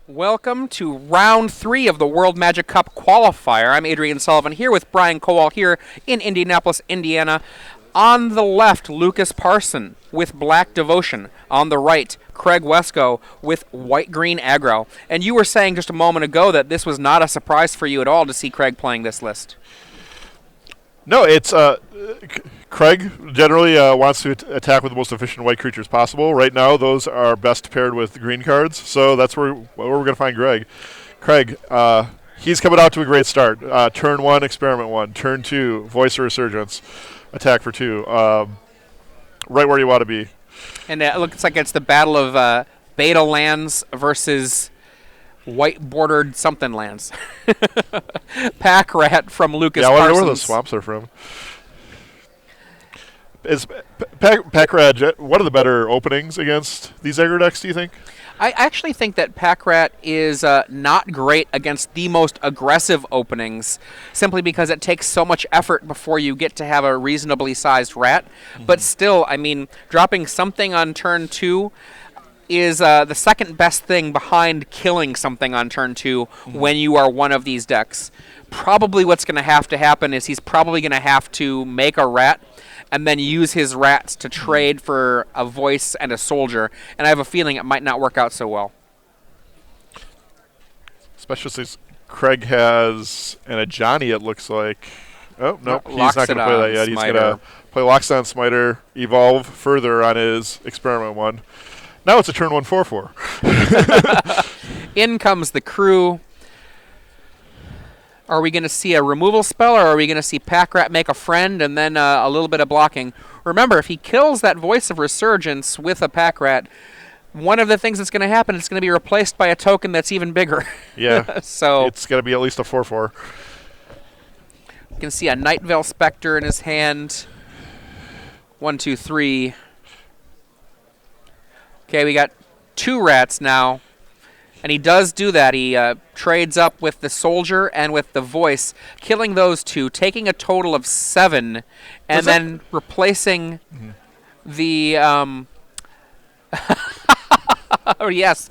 Welcome to round 3 of the World Magic Cup Qualifier. I'm Adrian Sullivan here with Brian Kowal here in Indianapolis, Indiana. On the left, Lukas Parson with Black Devotion. On the right, Craig Wescoe with White-Green Aggro. And you were saying just a moment ago that this was not a surprise for you at all to see Craig playing this list. No, it's Craig generally wants to attack with the most efficient white creatures possible. Right now, those are best paired with green cards, so that's where we're going to find Greg. Craig, he's coming out to a great start. Turn 1, Experiment 1. Turn 2, Voice of Resurgence. Attack for 2. Right where you want to be. And it looks like it's the battle of beta lands versus white-bordered something lands. Pack Rat from Lukas Parsons. Yeah, I wonder where Parsons. those swamps are from. Is Pack Rat one of the better openings against these aggro decks, do you think? I actually think that Pack Rat is not great against the most aggressive openings, simply because it takes so much effort before you get to have a reasonably sized rat. Mm-hmm. But still, I mean, dropping something on turn 2 is the second best thing behind killing something on turn 2 when you are one of these decks. Probably what's going to happen is he's probably going to have to make a rat and then use his rats to trade for a voice and a soldier. And I have a feeling it might not work out so well. Especially since Craig has and a Johnny, it looks like. Oh, no, he's not going to play that yet. He's going to play Lockstone Smiter, evolve further on his Experiment 1. Now it's a turn 1 4/4. In comes the crew. Are we going to see a removal spell, or are we going to see Pack Rat make a friend and then a little bit of blocking? Remember, if he kills that Voice of Resurgence with a Pack Rat, one of the things that's going to happen is going to be replaced by a token that's even bigger. Yeah, so it's going to be at least a 4/4. You can see a Night Veil Spectre in his hand. 1, 2, 3. Okay, we got 2 rats now. And he does do that. He trades up with the soldier and with the voice, killing those 2, taking a total of 7, and then replacing the oh yes,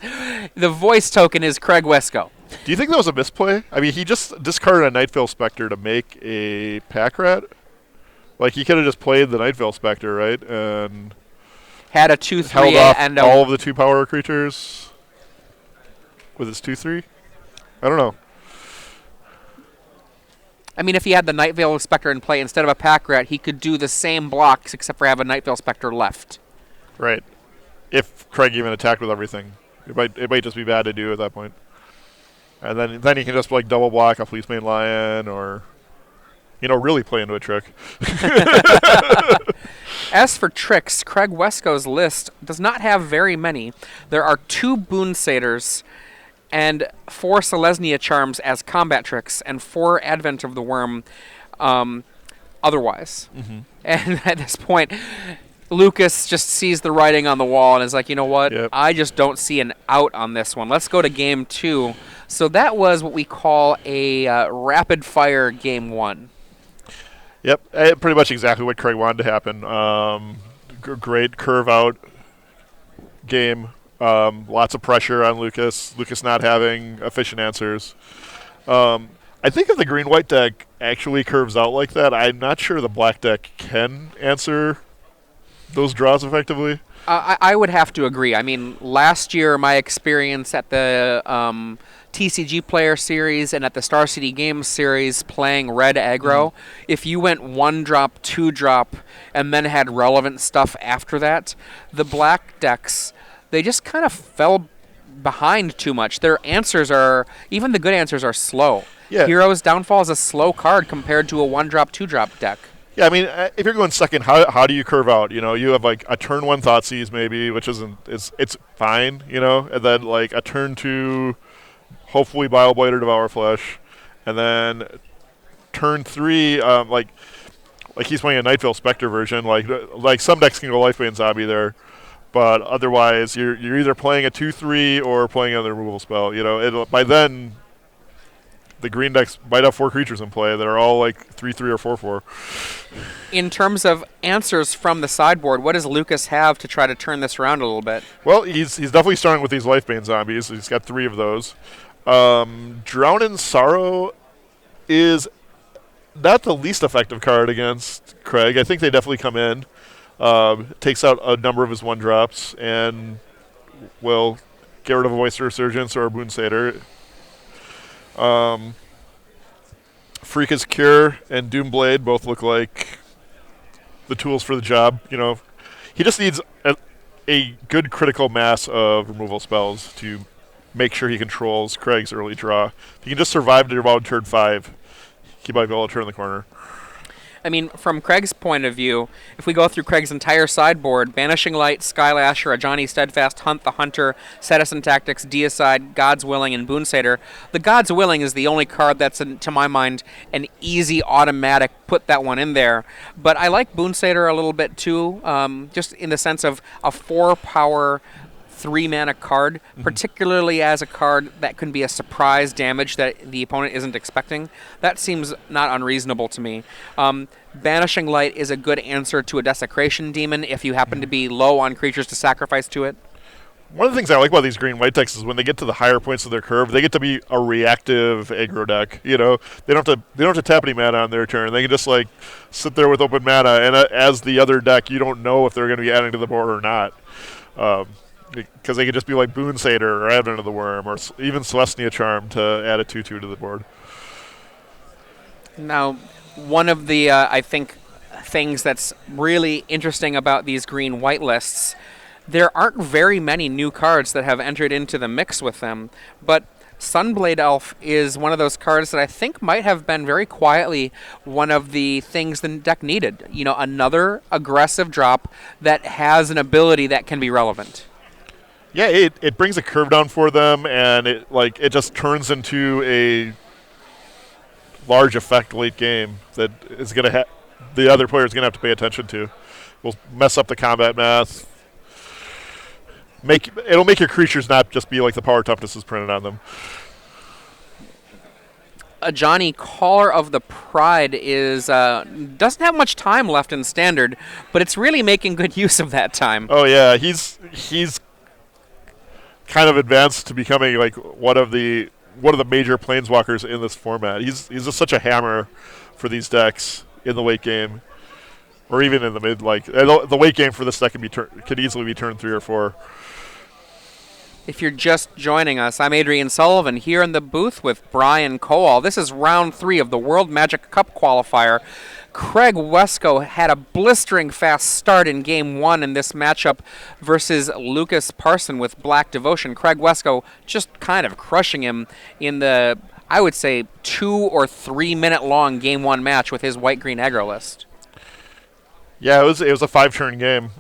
the voice token is Craig Wescoe. Do you think that was a misplay? I mean, he just discarded a Night Veil Spectre to make a Pack Rat. Like, he could have just played the Night Veil Spectre, right? And had a 2/3 held off and all of the 2-power creatures with his 2/3. I don't know. I mean, if he had the Night Veil Spectre in play instead of a Pack Rat, he could do the same blocks except for have a Night Veil Spectre left. Right. If Craig even attacked with everything, it might just be bad to do at that point. And then he can just like double block a Fleece Mane Lion, or really play into a trick. As for tricks, Craig Wescoe's list does not have very many. There are 2 Boon Satyrs and 4 Selesnya Charms as combat tricks, and 4 Advent of the Worm otherwise. Mm-hmm. And at this point, Lukas just sees the writing on the wall and is like, you know what? Yep. I just don't see an out on this one. Let's go to game 2. So that was what we call a rapid-fire game 1. Yep, pretty much exactly what Craig wanted to happen. Great curve-out game. Lots of pressure on Lukas. Lukas not having efficient answers. I think if the green-white deck actually curves out like that, I'm not sure the black deck can answer those draws effectively. I would have to agree. I mean, last year, my experience at the TCG Player Series and at the Star City Games Series playing red aggro, if you went 1-drop, 2-drop, and then had relevant stuff after that, the black decks, they just kind of fell behind too much. Their answers are, even the good answers are slow. Yeah. Hero's Downfall is a slow card compared to a 1-drop, 2-drop deck. Yeah, I mean, if you're going second, how do you curve out? You have like a turn 1 Thoughtseize maybe, which it's fine, and then like a turn 2, hopefully Bile-Blight or Devour Flesh, and then turn 3, like he's playing a Night Veil Spectre version. Like some decks can go Lifebane Zombie there, but otherwise you're either playing a 2/3 or playing another removal spell. By then the green decks might have 4 creatures in play that are all like 3/3 or 4/4. In terms of answers from the sideboard, what does Lukas have to try to turn this around a little bit? Well, he's definitely starting with these Lifebane zombies. He's got 3 of those. Drown in Sorrow is not the least effective card against Craig. I think they definitely come in. Takes out a number of his 1-drops and will get rid of a Voice of Resurgence or a Boon Satyr. Freaka's Cure and Doomblade both look like the tools for the job. You know, he just needs a good critical mass of removal spells to make sure he controls Craig's early draw. If he can just survive to about turn 5, he might be able to turn the corner. I mean, from Craig's point of view, if we go through Craig's entire sideboard, Banishing Light, Skylasher, Ajani Steadfast, Hunt the Hunter, Citizen Tactics, Deicide, God's Willing, and Boon Satyr, the God's Willing is the only card that's, to my mind, an easy automatic put that one in there. But I like Boon Satyr a little bit too, just in the sense of a 4-power 3-mana card, particularly as a card that can be a surprise damage that the opponent isn't expecting. That seems not unreasonable to me. Banishing Light is a good answer to a Desecration Demon if you happen to be low on creatures to sacrifice to it. One of the things I like about these green-white decks is when they get to the higher points of their curve, they get to be a reactive aggro deck. You know, they don't have to tap any mana on their turn. They can just like sit there with open mana, and as the other deck, you don't know if they're going to be adding to the board or not. Because they could just be like Boon Satyr or Advent of the Worm or even Celestia Charm to add a 2/2 to the board. Now, one of the, I think, things that's really interesting about these green-white lists, there aren't very many new cards that have entered into the mix with them, but Sunblade Elf is one of those cards that I think might have been very quietly one of the things the deck needed. You know, another aggressive drop that has an ability that can be relevant. Yeah, it brings a curve down for them, and it just turns into a large effect late game that is going to the other player is going to have to pay attention to. Will mess up the combat math. It'll make your creatures not just be like the power toughness is printed on them. Johnny, Caller of the Pride is doesn't have much time left in Standard, but it's really making good use of that time. Oh yeah, he's kind of advanced to becoming like one of the major planeswalkers in this format. He's just such a hammer for these decks in the late game, or even in the mid. Like the late game for this deck could easily be turn 3 or 4. If you're just joining us, I'm Adrian Sullivan here in the booth with Brian Cole. This is round 3 of the World Magic Cup qualifier. Craig Wescoe had a blistering fast start in Game 1 in this matchup versus Lukas Parson with Black Devotion. Craig Wescoe just kind of crushing him in the, I would say, 2 or 3 minute long Game 1 match with his white-green aggro list. Yeah, it was a 5-turn game.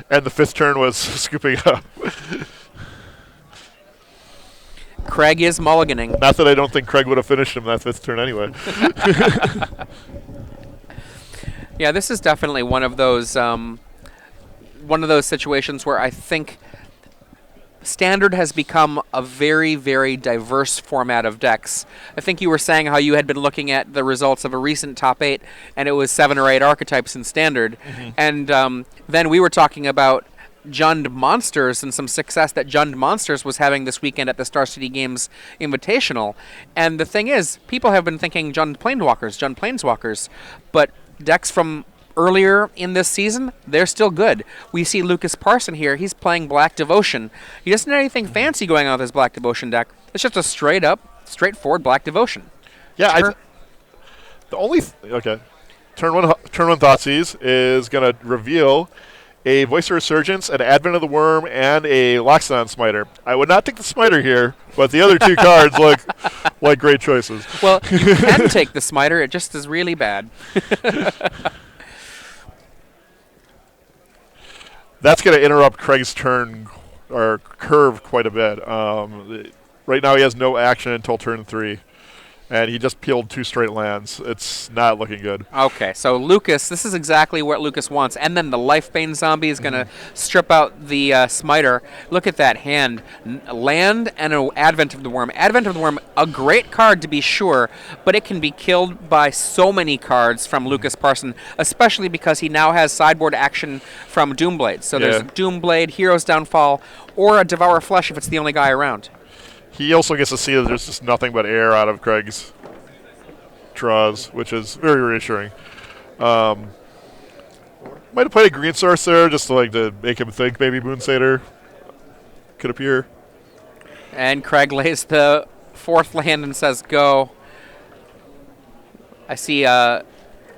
And the 5th turn was scooping up. Craig is mulliganing. Not that I don't think Craig would have finished him that 5th turn anyway. Yeah, this is definitely one of those situations where I think Standard has become a very, very diverse format of decks. I think you were saying how you had been looking at the results of a recent top 8, and it was 7 or 8 archetypes in Standard. Mm-hmm. And then we were talking about Jund Monsters and some success that Jund Monsters was having this weekend at the Star City Games Invitational. And the thing is, people have been thinking Jund Planeswalkers, but decks from earlier in this season, they're still good. We see Lukas Parson here. He's playing Black Devotion. He doesn't have anything fancy going on with his Black Devotion deck. It's just a straightforward Black Devotion. Yeah, Turn one Thoughtseize is going to reveal a Voice of Resurgence, an Advent of the Worm, and a Loxodon Smiter. I would not take the Smiter here, but the other 2 cards look like great choices. Well, you can take the Smiter. It just is really bad. That's going to interrupt Craig's turn or curve quite a bit. Right now he has no action until turn 3. and he just peeled 2 straight lands. It's not looking good. Okay, so Lukas, this is exactly what Lukas wants. And then the Lifebane Zombie is going to strip out the Smiter. Look at that hand. Land and an Advent of the Worm. Advent of the Worm, a great card to be sure, but it can be killed by so many cards from Lukas Parson, especially because he now has sideboard action from Doomblade. So there's Doomblade, Hero's Downfall, or a Devour Flesh if it's the only guy around. He also gets to see that there's just nothing but air out of Craig's draws, which is very reassuring. Might have played a green source there just to make him think maybe Moonsatyr could appear. And Craig lays the 4th land and says go. I see I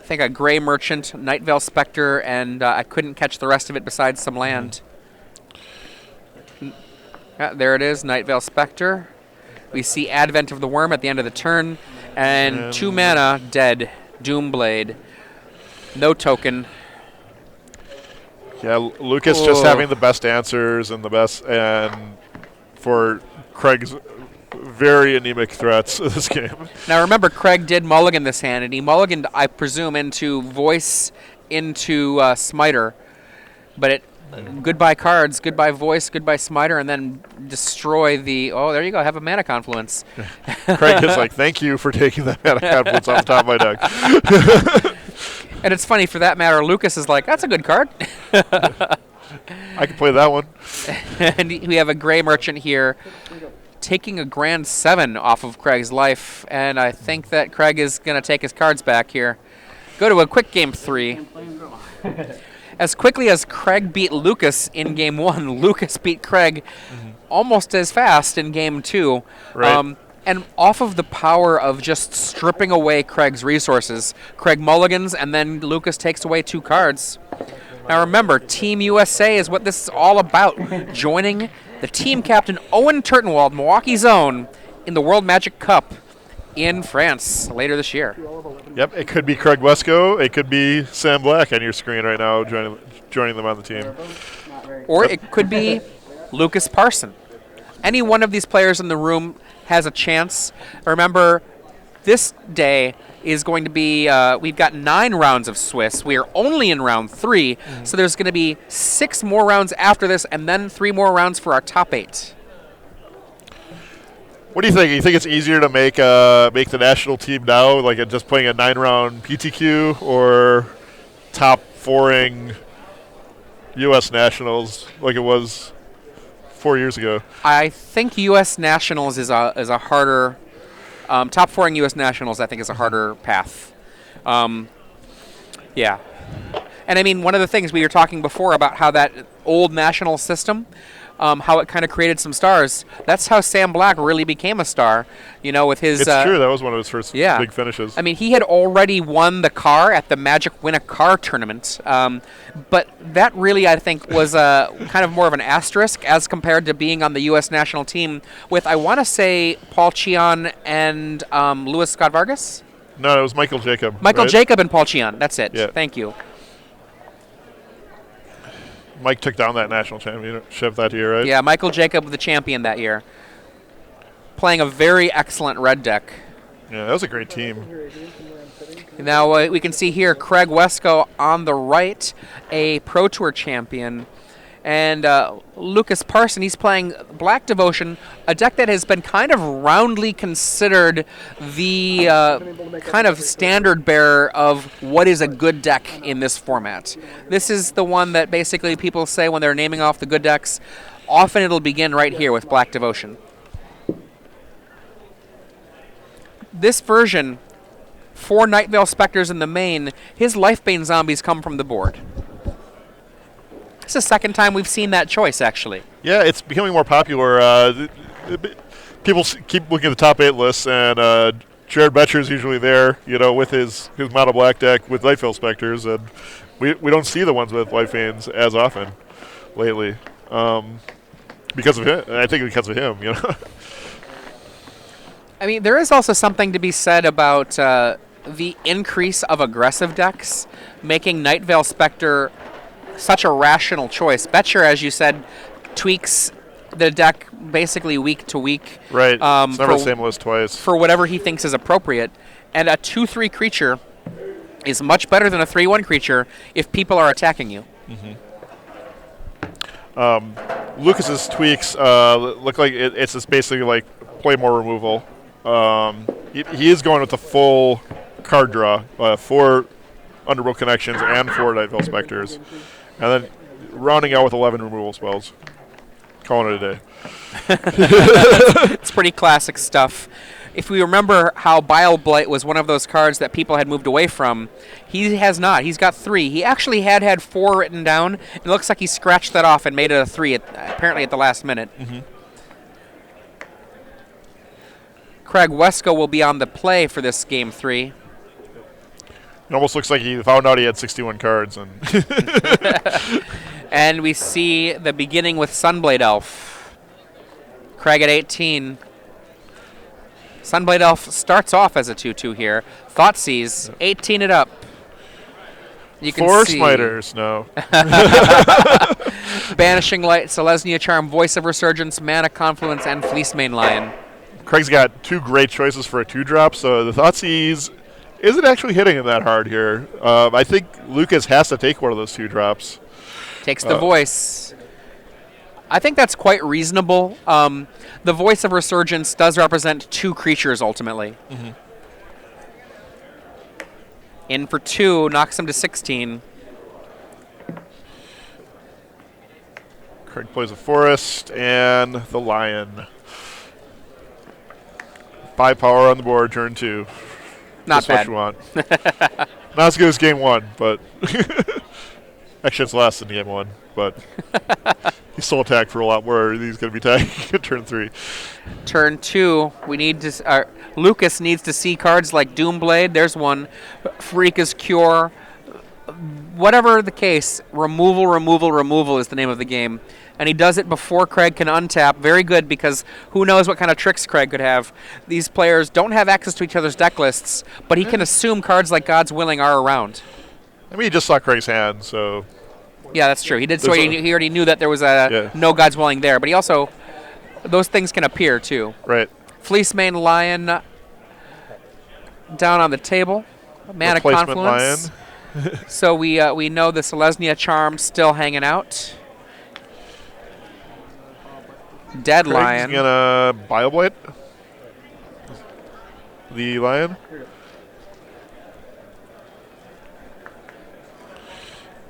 think a Gray Merchant, Nightveil Spectre, and I couldn't catch the rest of it besides some land. Yeah, there it is, Nightveil Spectre. We see Advent of the Worm at the end of the turn. And 2 mana, dead. Doomblade. No token. Yeah, Lukas just having the best answers and for Craig's very anemic threats of this game. Now remember, Craig did mulligan this hand, and he mulliganed, I presume, into Voice, into Smiter. But it goodbye cards, goodbye Voice, goodbye Smiter, and then destroy the... Oh, there you go. Have a mana confluence. Craig is like, thank you for taking that mana confluence off the top of my deck. And it's funny, for that matter, Lukas is like, that's a good card. I can play that one. And we have a Gray Merchant here taking a grand 7 off of Craig's life, and I think that Craig is going to take his cards back here. Go to a quick game 3. As quickly as Craig beat Lukas in game 1, Lukas beat Craig almost as fast in game 2. Right. And off of the power of just stripping away Craig's resources, Craig mulligans, and then Lukas takes away 2 cards. Now remember, Team USA is what this is all about. Joining the team captain Owen Turtenwald, Milwaukee's own, in the World Magic Cup in France later this year. Yep, it could be Craig Wescoe. It could be Sam Black on your screen right now, joining them on the team. Or it could be Lukas Parson. Any one of these players in the room has a chance. Remember, this day is going to be, we've got 9 rounds of Swiss. We are only in round 3, so there's going to be 6 more rounds after this, and then 3 more rounds for our top 8. What do you think? You think it's easier to make the national team now, like just playing a 9-round PTQ, or top 4ing U.S. nationals like it was 4 years ago? I think U.S. nationals is a harder. Top 4ing U.S. nationals, I think, is a harder path. Yeah. And I mean, one of the things we were talking before about how that old national system, how it kind of created some stars. That's how Sam Black really became a star, with his... It's true. That was one of his first big finishes. I mean, he had already won the car at the Magic Win a Car tournament. But that really, I think, was kind of more of an asterisk as compared to being on the U.S. national team with, I want to say, Paul Cheon and Louis Scott Vargas? No, it was Michael Jacob. Michael Jacob and Paul Cheon. That's it. Yeah. Thank you. Mike took down that national championship that year, right? Yeah, Michael Jacob, the champion that year. Playing a very excellent red deck. Yeah, that was a great team. Now we can see here Craig Wescoe on the right, a Pro Tour champion. And Lukas Parson, he's playing Black Devotion, a deck that has been kind of roundly considered the kind of standard bearer of what is a good deck in this format. This is the one that basically people say when they're naming off the good decks, often it'll begin right here with Black Devotion. This version, 4 Nightveil Spectres in the main, his Lifebane Zombies come from the board. It's the second time we've seen that choice, actually. Yeah, it's becoming more popular. People keep looking at the top 8 lists, and Jared Betcher's usually there, with his mono black deck with Nightveil Spectres, and we don't see the ones with Lifelines as often lately. Because of him, I think because of him, I mean, there is also something to be said about the increase of aggressive decks, making Nightveil Spectre such a rational choice. Betcher, as you said, tweaks the deck basically week to week. Right. It's never the same list twice. For whatever he thinks is appropriate. And a 2/3 creature is much better than a 3/1 creature if people are attacking you. Lucas's tweaks look like it's just basically like play more removal. He is going with the full card draw, 4 Underworld Connections and 4 Nightveil Specters, and then rounding out with 11 removal spells. Calling it a day. It's pretty classic stuff. If we remember how Bile Blight was one of those cards that people had moved away from, he has not. He's got 3. He actually had 4 written down. It looks like he scratched that off and made it a 3, apparently at the last minute. Craig Wescoe will be on the play for this Game 3. It almost looks like he found out he had 61 cards. And we see the beginning with Sunblade Elf. Craig at 18. Sunblade Elf starts off as a 2/2 here. Thoughtseize, 18 it up. You can Four see Smiters, no. Banishing Light, Selesnya Charm, Voice of Resurgence, Mana Confluence, and Fleecemane Lion. Craig's got 2 great choices for a 2-drop, so the Thoughtseize isn't actually hitting him that hard here. I think Lukas has to take one of those 2-drops. Takes the Voice. I think that's quite reasonable. The Voice of Resurgence does represent 2 creatures ultimately. In for 2, knocks him to 16. Craig plays a Forest and the Lion. 5 power on the board, turn 2. Not That's bad. what you want. Not as good as Game 1, but actually it's less than Game 1, but he still attacked for a lot more. He's going to be attacking at turn 3. Turn 2, we need to. Lukas needs to see cards like Doomblade. There's one. Freaka's Cure. Whatever the case, removal is the name of the game. And he does it before Craig can untap. Very good, because who knows what kind of tricks Craig could have. These players don't have access to each other's deck lists, but he can assume cards like God's Willing are around. I mean, he just saw Craig's hand, so... Yeah, that's true. He did. So he already knew that there was no God's Willing there. But he also... Those things can appear, too. Right. Fleecemane Lion down on the table. Mana Confluence. Lion. So we know the Selesnya Charm still hanging out. Dead Craig's Lion. gonna BioBlade the Lion.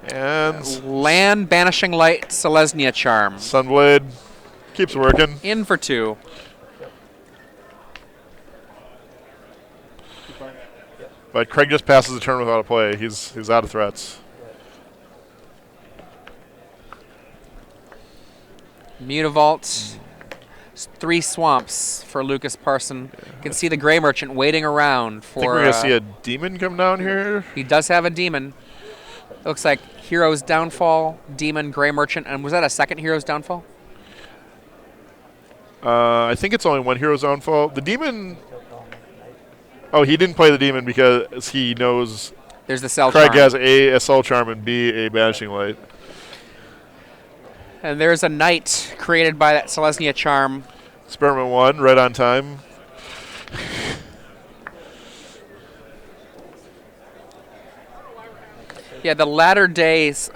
And Land, Banishing Light, Selesnya Charm. Sunblade keeps working. In for 2. But Craig just passes the turn without a play. He's out of threats. Mutavault. 3 swamps for Lukas Parson. You can see the Gray Merchant waiting around for... I think we're going to see a demon come down here. He does have a demon. It looks like Hero's Downfall, Demon, Gray Merchant. And was that a second Hero's Downfall? I think it's only one Hero's Downfall. The demon... Oh, he didn't play the demon because he knows... There's the Cell Craig Charm. has A, a Cell Charm, and B, a Banishing Light. And there's a Knight created by that Selesnya Charm. Experiment 1, right on time. Yeah, the latter days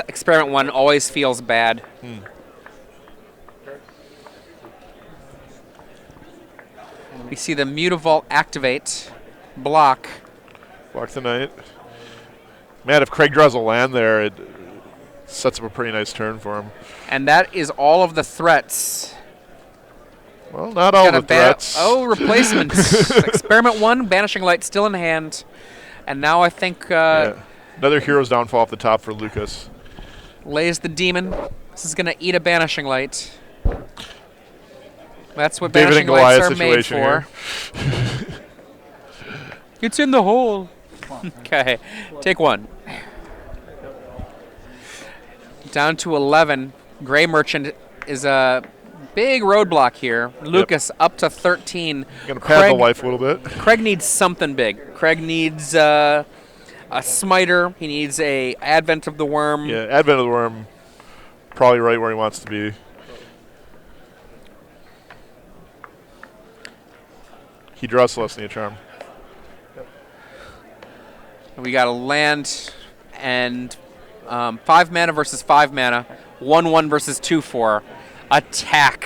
Experiment 1 always feels bad. We see the Mutavault activate, block. Block the Knight. Man, if Craig draws a land there, it sets up a pretty nice turn for him. And that is all of the threats. Well, not all the threats. Oh, replacements. Experiment 1, Banishing Light still in hand. And now I think... Another Hero's Downfall off the top for Lukas. Lays the Demon. This is going to eat a Banishing Light. That's what David Banishing and Goliath Lights are made situation for. It's in the hole. Okay, take 1. Down to 11. Gray Merchant is a big roadblock here. Lukas up to 13. Going to pad the life a little bit. Craig needs something big. Craig needs a Smiter. He needs a Advent of the Worm. Yeah, Advent of the Worm, probably right where he wants to be. He draws Celestia Charm. We got a land and 5 mana versus 5 mana, 1/1 versus 2/4. Attack.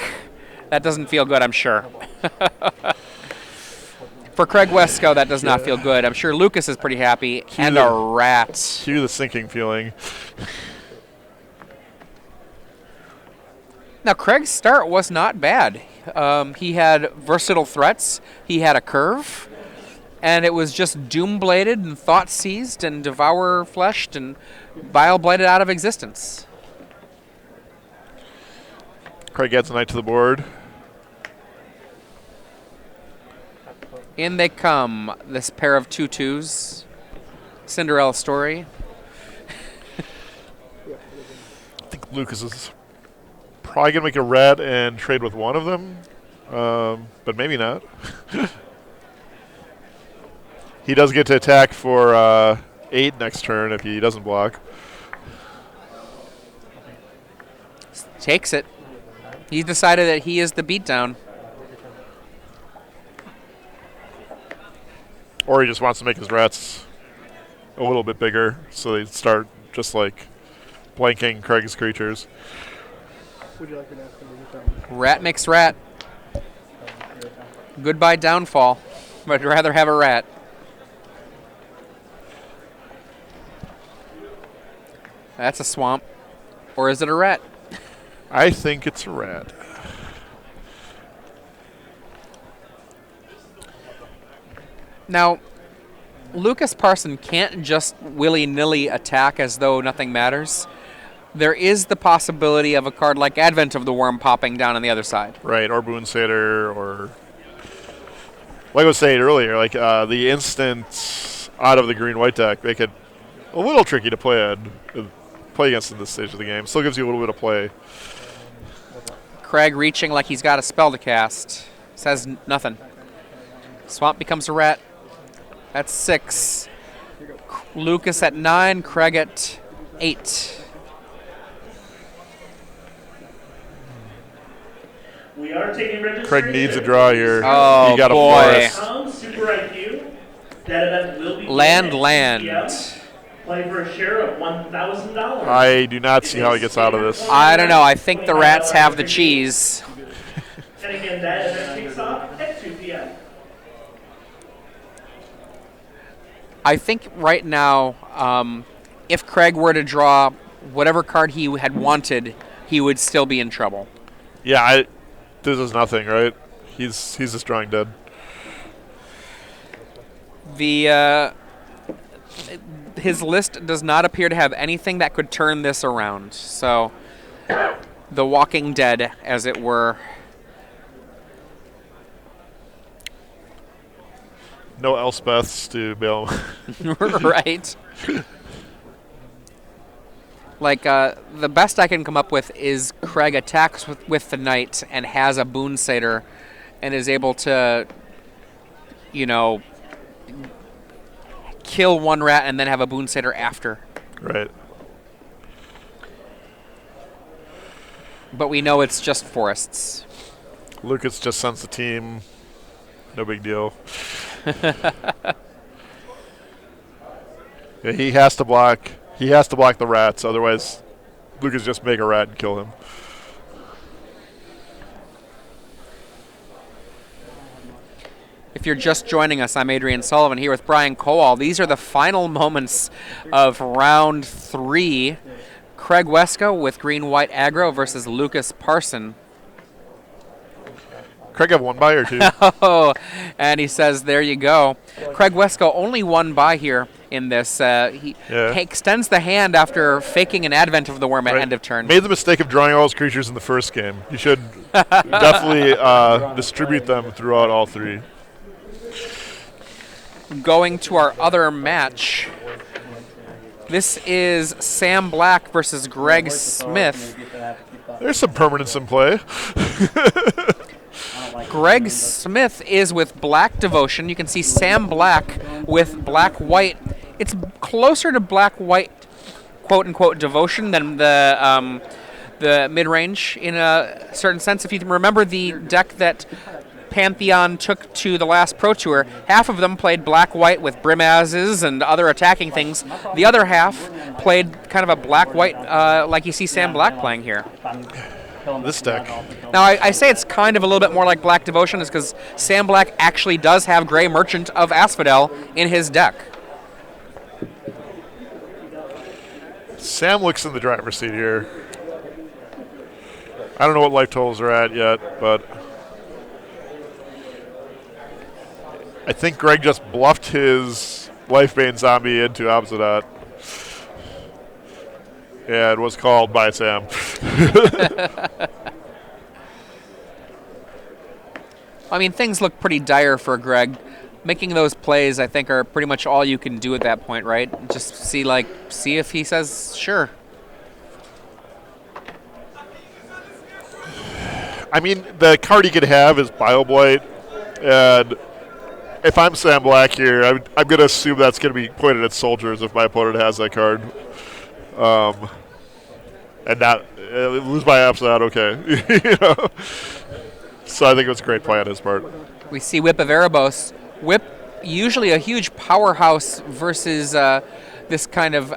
That doesn't feel good, I'm sure. For Craig Wescoe, that does not feel good. I'm sure Lukas is pretty happy. And a rat. Cue the sinking feeling. Now, Craig's start was not bad. He had versatile threats. He had a curve. And it was just Doom-bladed and Thought-seized and Devour-fleshed and Bile-blighted out of existence. Craig adds a knight to the board. In they come, this pair of 2/2s. Cinderella story. I think Lukas is probably going to make a rat and trade with one of them, but maybe not. He does get to attack for 8 next turn if he doesn't block. Takes it. He's decided that he is the beatdown. Or he just wants to make his rats a little bit bigger so they start just like blanking Craig's creatures. Rat makes rat. Goodbye downfall. But I'd rather have a rat. That's a swamp. Or is it a rat? I think it's a rat. Now, Lukas Parson can't just willy-nilly attack as though nothing matters. There is the possibility of a card like Advent of the Worm popping down on the other side. Right, or Boon Satyr, or like I was saying earlier, like the instant out of the green-white deck make it a little tricky to play against at this stage of the game. Still gives you a little bit of play. Craig reaching like he's got a spell to cast. Says nothing. Swamp becomes a rat. That's 6. Lukas at 9, Craig at 8. We are taking registration. Craig needs a draw here. Oh, he got boy. a forest. Super IQ. That event will be Land. Play for a share of $1,000. I do not see how he gets out of this. I don't know. I think the rats have the cheese. And again, that event kicks off at 2 p.m. I think right now, if Craig were to draw whatever card he had wanted, he would still be in trouble. Yeah, this is nothing, right? He's just drawing dead. His list does not appear to have anything that could turn this around. So, the Walking Dead, as it were. No Elspeths to bail him. Right. Like, the best I can come up with is Craig attacks with the knight and has a Boon Satyr and is able to, kill one rat and then have a Boon Satyr after. Right. But we know it's just forests. Lukas just sends the team. No big deal. Yeah, he has to block. He has to block the rats, otherwise Lukas just make a rat and kill him. If you're just joining us, I'm Adrian Sullivan here with Brian Kowal. These are the final moments of round 3. Craig Wescoe with green-white aggro versus Lukas Parson. Craig have 1 buy or 2? Oh, and he says, there you go. Craig Wescoe only 1 buy here in this. He extends the hand after faking an Advent of the Worm at end of turn. Made the mistake of drawing all his creatures in the first game. You should definitely distribute them throughout all 3. Going to our other match. This is Sam Black versus Greg Smith. There's some permanence in play. Greg Smith is with Black Devotion. You can see Sam Black with Black-White. It's closer to Black-White, quote-unquote, Devotion than the mid-range in a certain sense. If you remember the deck that Pantheon took to the last Pro Tour, half of them played black-white with Brimazes and other attacking things. The other half played kind of a black-white, like you see Sam Black playing here. This deck. Now, I say it's kind of a little bit more like Black Devotion is because Sam Black actually does have Gray Merchant of Asphodel in his deck. Sam looks in the driver's seat here. I don't know what life totals are at yet, but I think Greg just bluffed his Lifebane Zombie into Obsidat and was called by Sam. I mean, things look pretty dire for Greg. Making those plays, I think, are pretty much all you can do at that point, right? Just see if he says sure. I mean, the card he could have is Bioblight, and if I'm Sam Black here, I'm going to assume that's going to be pointed at soldiers if my opponent has that card. And not lose by Obsidat, okay. You know? So I think it was a great play on his part. We see Whip of Erebos. Whip, usually a huge powerhouse versus this kind of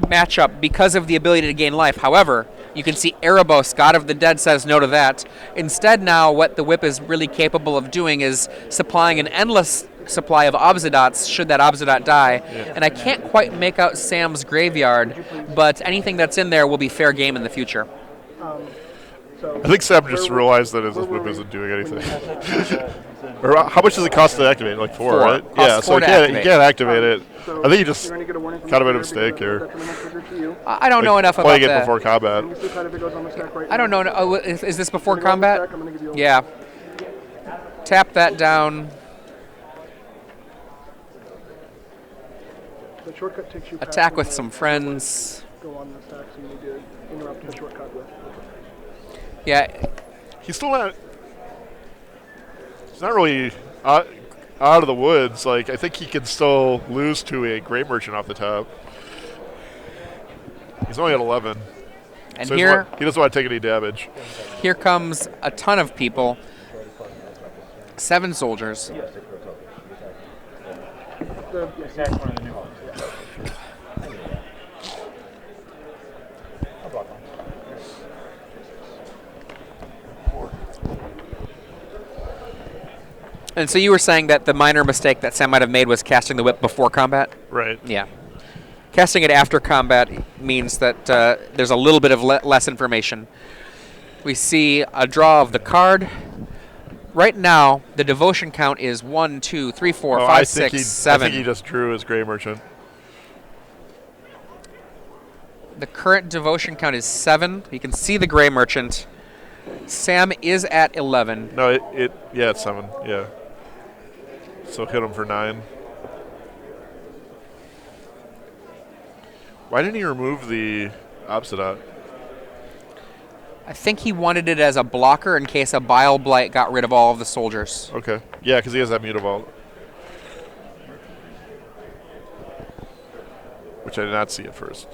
matchup because of the ability to gain life. However, you can see Erebos, God of the Dead, says no to that. Instead now, what the Whip is really capable of doing is supplying an endless supply of Obsidats should that Obsidat die. Yeah. And I can't quite make out Sam's graveyard, but anything that's in there will be fair game in the future. I think Sam just realized that his Whip isn't doing anything. Or how much does it cost to activate? Like 4, right? Yeah, so you can't activate it. I think you just kind of made a mistake here. I don't know enough about that. Playing it before combat. I don't know. Oh, is this before combat? Yeah. Tap that down. Attack with some friends. Yeah. He's not really out of the woods. Like, I think he can still lose to a Gray Merchant off the top. He's only at 11. And so here he doesn't want to take any damage. Here comes a ton of people. 7 soldiers. And so you were saying that the minor mistake that Sam might have made was casting the Whip before combat? Right. Yeah. Casting it after combat means that there's a little bit of less information. We see a draw of the card. Right now, the devotion count is 1, 2, 3, 4, 5, 6, 7. I think he just drew his Gray Merchant. The current devotion count is 7. You can see the Gray Merchant. Sam is at 11. No, it's 7. Yeah. So hit him for 9. Why didn't he remove the Obsidat? I think he wanted it as a blocker in case a Bile Blight got rid of all of the soldiers. Okay. Yeah, because he has that Mutavault. Which I did not see at first.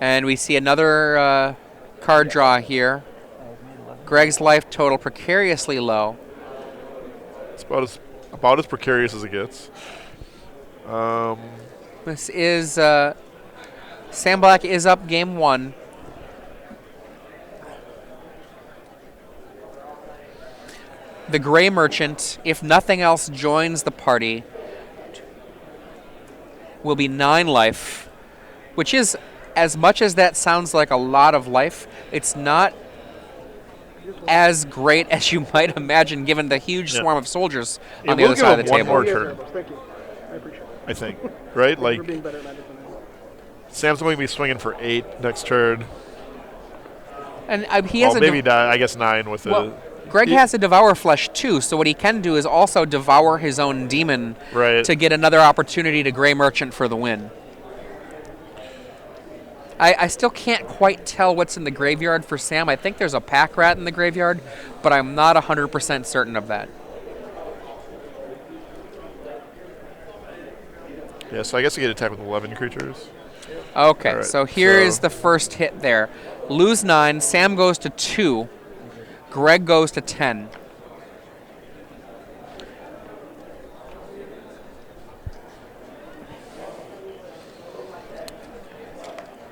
And we see another card draw here. Greg's life total precariously low. It's about as precarious as it gets. This is Sam Black is up game 1. The Gray Merchant, if nothing else joins the party, will be 9 life, which is, as much as that sounds like a lot of life, it's not as great as you might imagine given the huge swarm of soldiers on the other side of the table. One more turn. I think. Right? Like, Sam's going to be swinging for 8 next turn. And he has maybe 9, I guess 9 with Greg has a Devour Flesh too, so what he can do is also devour his own demon to get another opportunity to Gray Merchant for the win. I still can't quite tell what's in the graveyard for Sam. I think there's a Pack Rat in the graveyard, but I'm not 100% certain of that. Yeah, so I guess you get attacked with 11 creatures. Okay, so here is the first hit there. Lose 9, Sam goes to 2. Greg goes to 10.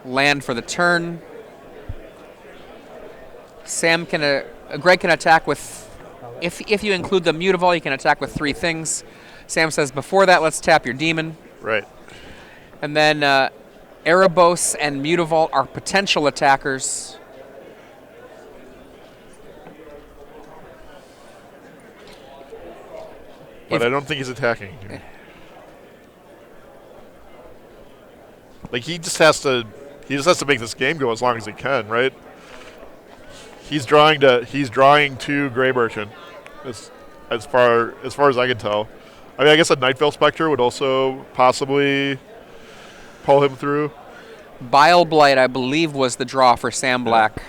Land for the turn. Greg can attack with, if you include the Mutavault, you can attack with 3 things. Sam says, before that, let's tap your demon. Right. And then Erebos and Mutavault are potential attackers. But I don't think he's attacking. Like, he just has to make this game go as long as he can, right? He's drawing to Gray Merchant, as far as I can tell. I mean, I guess a Nightveil Spectre would also possibly pull him through. Bile Blight, I believe, was the draw for Sam Black.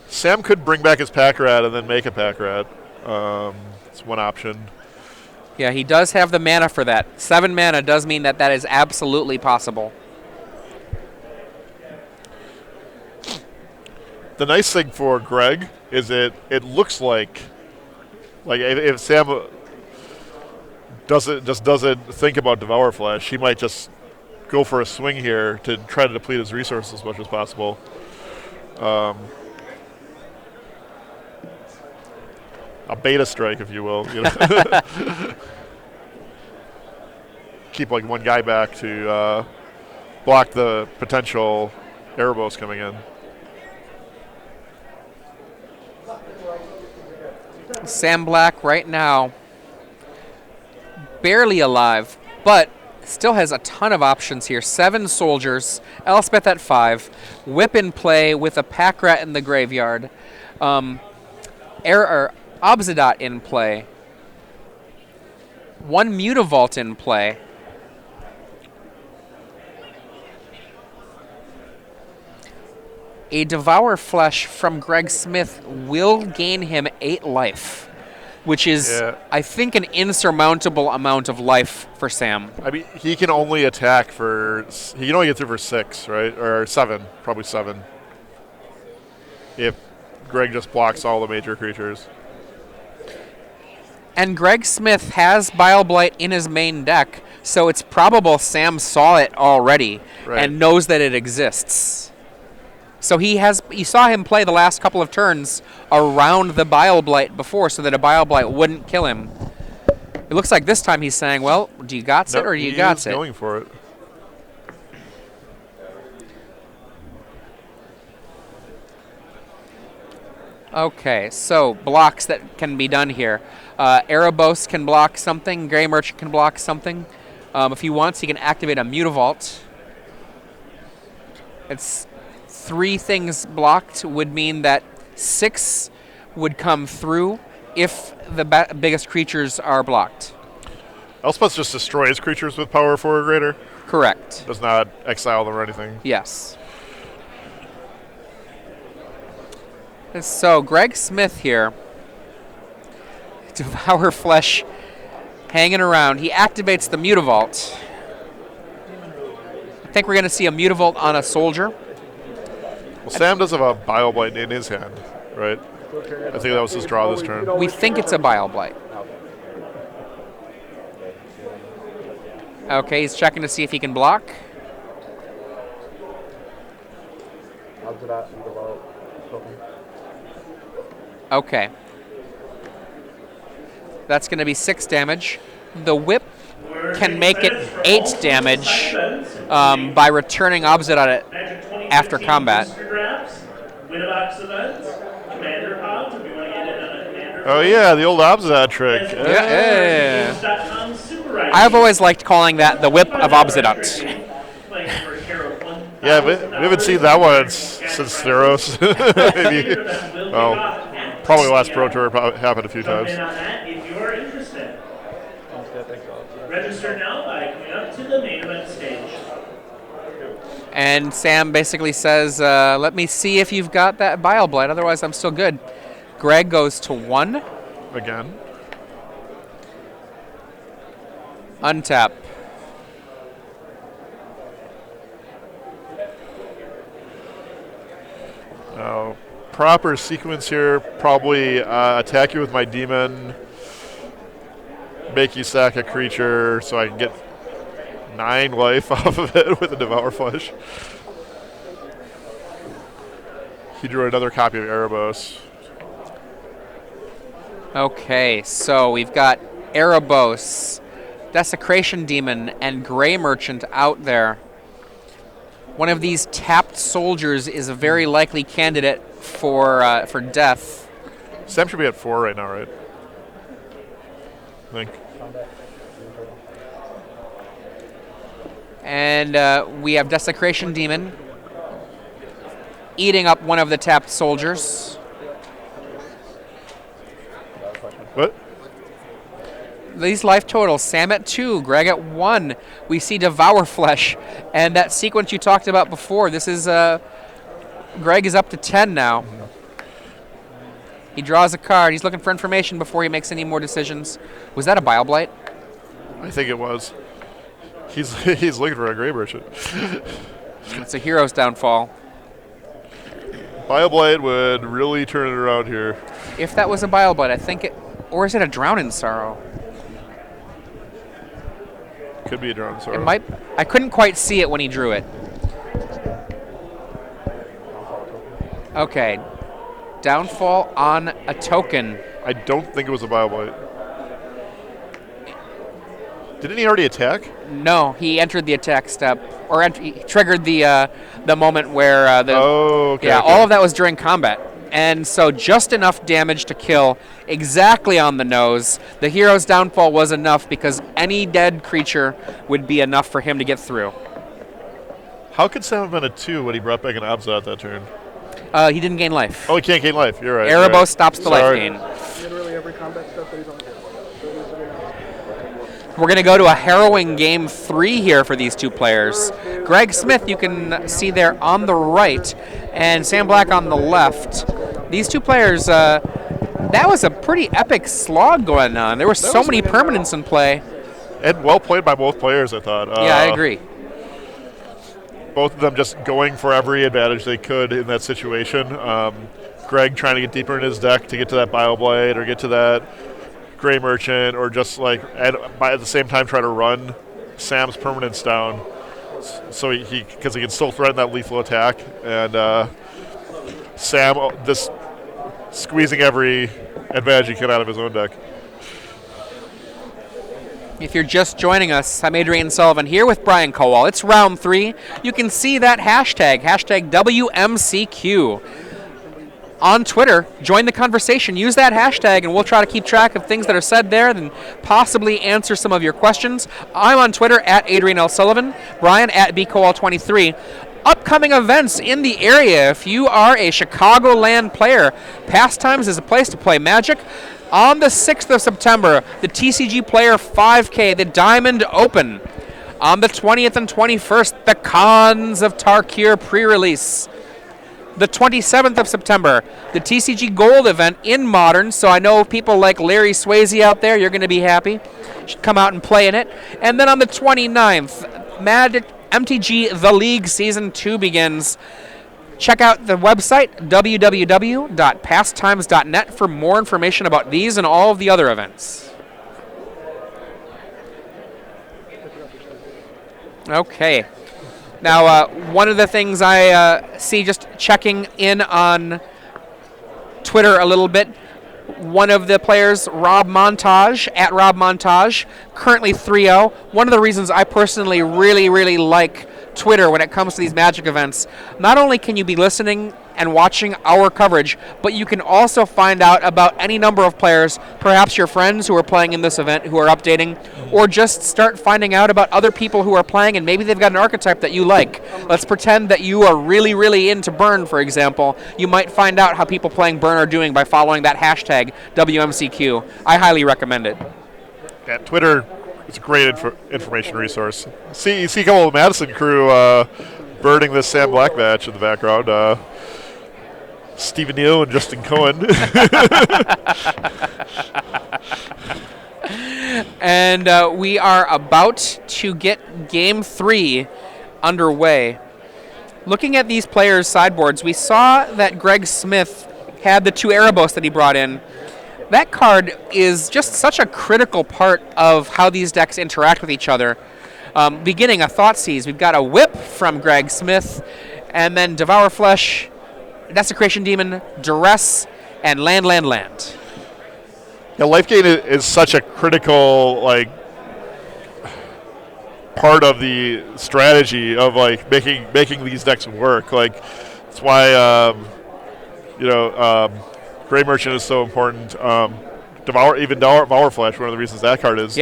Sam could bring back his Pack Rat and then make a Pack Rat. It's one option. Yeah, he does have the mana for that. 7 mana does mean that is absolutely possible. The nice thing for Greg is it looks like if Sam doesn't think about Devour Flesh, he might just go for a swing here to try to deplete his resources as much as possible. A beta strike, if you will. You know? Keep like one guy back to block the potential Erebos coming in. Sam Black right now barely alive, but still has a ton of options here. 7 soldiers, Elspeth at 5, Whip in play with a Pack Rat in the graveyard, Obsidian in play, 1 Mutavault in play. A Devour Flesh from Greg Smith will gain him 8 life, which is, I think, an insurmountable amount of life for Sam. I mean, he can only get through for 6, right? Or 7, probably 7. If Greg just blocks all the major creatures. And Greg Smith has Bile Blight in his main deck, so it's probable Sam saw it already and knows that it exists. So you saw him play the last couple of turns around the Bile Blight before so that a Bile Blight wouldn't kill him. It looks like this time he's saying, well, do you got it or do you got it? He's going for it. Okay, so blocks that can be done here. Erebos can block something. Gray Merchant can block something. If he wants, he can activate a Mutavault. It's 3 things blocked would mean that 6 would come through if the biggest creatures are blocked. Elspeth just destroys creatures with power 4 or greater? Correct. Does not exile them or anything? Yes. So Greg Smith here, Devour Flesh hanging around. He activates the Mutavault. I think we're going to see a Mutavault on a soldier. Well, Sam does have a Bile Blight in his hand, right? I think that was his draw this turn. We think it's a Bile Blight. Okay, he's checking to see if he can block. Okay. That's going to be 6 damage. The Whip can make it 8 damage by returning Obsidian after combat. Oh yeah, the old Obsidian trick. Yeah. I've always liked calling that the Whip of Obsidian. Yeah, we haven't seen that one since Theros. Maybe. Well, probably the last Pro Tour happened a few times. Register now by coming up to the main event stage. And Sam basically says, let me see if you've got that Bile Blight, otherwise I'm still good. Greg goes to 1. Again. Untap. Oh, proper sequence here, probably attack you with my demon, make you sack a creature so I can get 9 life off of it with a Devour Flesh. He drew another copy of Erebos. Okay, so we've got Erebos, Desecration Demon, and Gray Merchant out there. One of these tapped soldiers is a very likely candidate for death. Sam should be at 4 right now, right? I think. And we have Desecration Demon eating up one of the tapped soldiers. What? These life totals, Sam at 2, Greg at 1. We see Devour Flesh, and that sequence you talked about before. This is, Greg is up to 10 now. He draws a card. He's looking for information before he makes any more decisions. Was that a Bile Blight? I think it was. He's looking for a Gray Merchant. It's a hero's downfall. Bile Blight would really turn it around here. If that was a Bile Blight, I think it... Or is it a Drown in Sorrow? Could be a Drown in Sorrow. It might... I couldn't quite see it when he drew it. Okay. Downfall on a token. I don't think it was a Bile Blight. Didn't he already attack? No, he entered the attack step, or he triggered the moment where the okay. all of that was during combat, and so just enough damage to kill, exactly on the nose. The hero's downfall was enough because any dead creature would be enough for him to get through. How could Sam have been a 2 when he brought back an Abzat that turn? He didn't gain life. Oh, he can't gain life. You're right. Erebos stops the life Sorry. gain. Literally every combat stuff that he's on. We're going to go to a harrowing game 3 here for these two players. Greg Smith, you can see there on the right, and Sam Black on the left. These two players, that was a pretty epic slog going on. There were so many permanents in play. And well played by both players, I thought. Yeah, I agree. Both of them just going for every advantage they could in that situation. Greg trying to get deeper in his deck to get to that Bile Blight or get to that Gray Merchant, or just like at the same time try to run Sam's permanents down, so because he can still threaten that lethal attack, and Sam just squeezing every advantage he can out of his own deck. If you're just joining us, I'm Adrian Sullivan here with Brian Kowal. It's round 3. You can see that hashtag WMCQ. On Twitter, join the conversation. Use that hashtag, and we'll try to keep track of things that are said there and possibly answer some of your questions. I'm on Twitter at Adrian L. Sullivan, Brian at BCowal23. Upcoming events in the area. If you are a Chicagoland player, Pastimes is a place to play Magic. On the 6th of September, the TCG Player 5K, the Diamond Open. On the 20th and 21st, the Cons of Tarkir pre-release. The 27th of September, the TCG Gold event in Modern, so I know people like Larry Swayze out there, you're going to be happy. You should come out and play in it. And then on the 29th, MTG The League Season 2 begins. Check out the website, www.pastimes.net, for more information about these and all of the other events. Okay. Now, one of the things I see just checking in on Twitter a little bit, one of the players, Rob Montage, at Rob Montage, currently 3-0. One of the reasons I personally really, really like Twitter when it comes to these Magic events, not only can you be listening and watching our coverage, but you can also find out about any number of players, perhaps your friends who are playing in this event who are updating, or just start finding out about other people who are playing and maybe they've got an archetype that you like. Let's pretend that you are really, really into Burn, for example. You might find out how people playing Burn are doing by following that hashtag WMCQ. I highly recommend it. Yeah, Twitter is a great information resource. You see a couple of the Madison crew burning this Sam Black match in the background. Stephen Neal and Justin Cohen. And we are about to get Game 3 underway. Looking at these players' sideboards, we saw that Greg Smith had the 2 Erebos that he brought in. That card is just such a critical part of how these decks interact with each other. Beginning a Thoughtseize, we've got a Whip from Greg Smith, and then Devour Flesh, Desecration Demon, Duress, and Land. Yeah, life gain is such a critical part of the strategy of making these decks work. That's why Gray Merchant is so important. Devour Flesh, one of the reasons that card is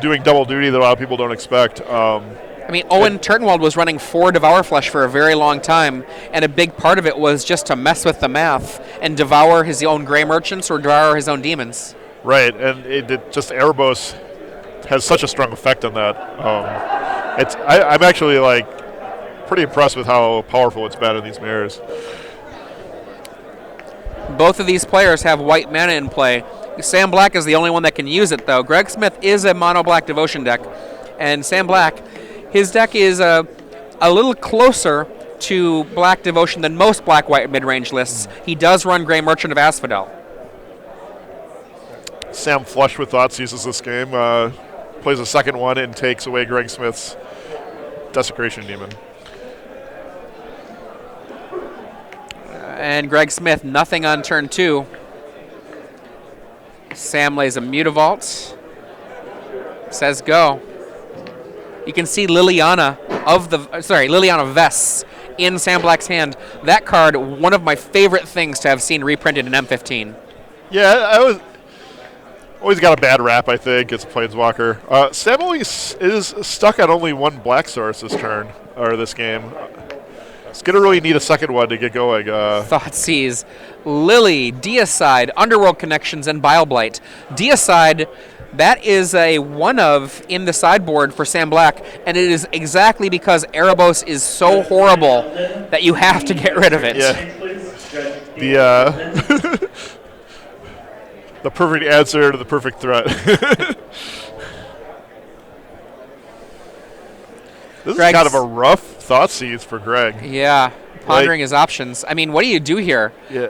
doing double duty that a lot of people don't expect. Owen Turtenwald was running 4 Devour Flesh for a very long time, and a big part of it was just to mess with the math and devour his own Gray Merchants or devour his own demons. Right, and just Erebos has such a strong effect on that. I'm actually pretty impressed with how powerful it's been in these mirrors. Both of these players have white mana in play. Sam Black is the only one that can use it, though. Greg Smith is a mono-black devotion deck, and Sam Black, his deck is a little closer to black devotion than most black-white mid-range lists. He does run Gray Merchant of Asphodel. Sam flush with Thoughtseizes this game, plays a second one and takes away Greg Smith's Desecration Demon. And Greg Smith, nothing on turn 2. Sam lays a Mutavault. Says go. You can see Liliana Vests in Sam Black's hand. That card, one of my favorite things to have seen reprinted in M15. Yeah, always got a bad rap, I think, as a Planeswalker. Sam always is stuck on only 1 black source this turn, or this game. It's going to really need a second one to get going. Thoughtseize, Lily, Deicide, Underworld Connections, and Bileblight. Deicide, that is a one of in the sideboard for Sam Black, and it is exactly because Erebos is so horrible that you have to get rid of it. Yeah. The perfect answer to the perfect threat. This is kind of a rough Thoughtseize for Greg. Yeah, pondering his options. What do you do here? Yeah.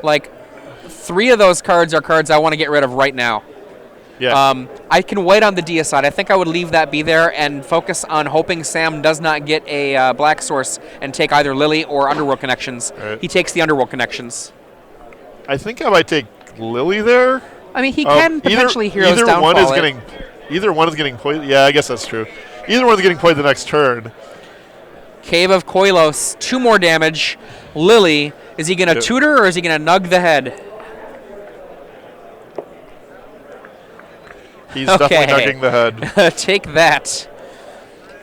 3 of those cards are cards I want to get rid of right now. Yeah. I can wait on the Deicide. I think I would leave that be there and focus on hoping Sam does not get a black source and take either Lily or Underworld Connections. Right. He takes the Underworld Connections. I think I might take Lily there. He can potentially Hero's Downfall. Either one is getting played. Yeah, I guess that's true. Either one's getting played the next turn. Cave of Koilos, 2 more damage. Lily, is he going to tutor or is he going to nug the head? He's definitely nugging the head. Take that.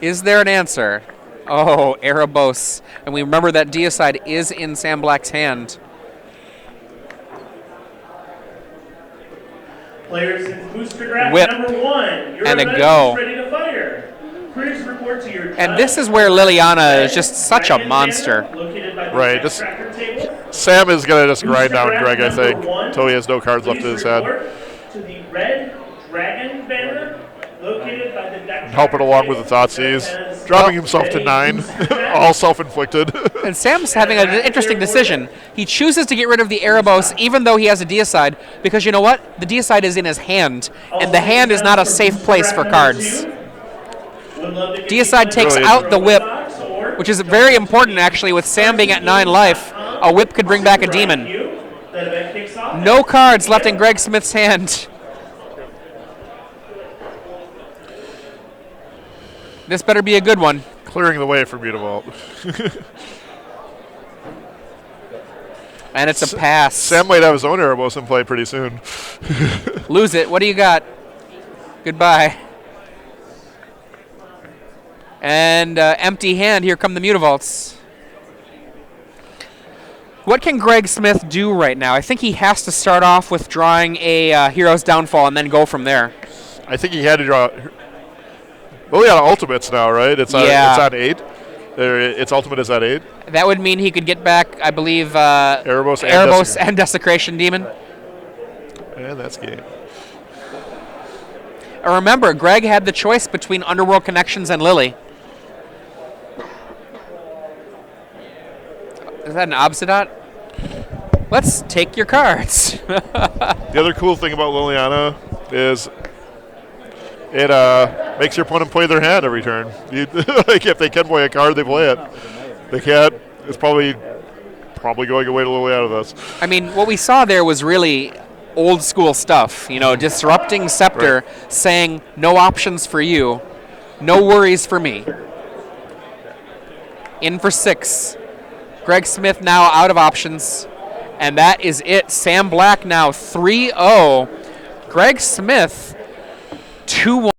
Is there an answer? Oh, Erebos. And we remember that Deicide is in Sam Black's hand. Players in booster draft Whip. number 1. Your And a event go. is ready to fire. Please report to your And this is where Liliana is just such a monster. Right. Sam is going to just grind down Greg, I think, until he has no cards left in his hand. To the red dragon banner located by the deck. Help it along with the Thoughtseize. Dropping himself to 9. All self-inflicted. And Sam's having an interesting decision. He chooses to get rid of the Erebos even though he has a Deicide, because you know what? The Deicide is in his hand, and the hand is not a safe place for cards. Deicide takes out the Whip, which is very important actually with Sam being at 9 life. A Whip could bring back a demon. No cards left in Greg Smith's hand. This better be a good one. Clearing the way for Mutavault. And it's a pass. Sam might have his own Erebos in play pretty soon. Lose it. What do you got? Goodbye. And empty hand. Here come the Mutavaults. What can Greg Smith do right now? I think he has to start off with drawing a Hero's Downfall and then go from there. I think he had to draw. Well, yeah, ultimates now, right? It's on 8. Its ultimate is at 8. That would mean he could get back, I believe, Erebos and Desecration Demon. And that's game. Remember, Greg had the choice between Underworld Connections and Lily. Is that an Obsidian? Let's take your cards. The other cool thing about Liliana is it makes your opponent play their hand every turn. Like if they can play a card, they play it. They can't. It's probably going away to Liliana this. I mean, what we saw there was really old school stuff. Disrupting Scepter, saying no options for you, no worries for me. In for 6. Greg Smith now out of options. And that is it. Sam Black now 3-0. Greg Smith 2-1.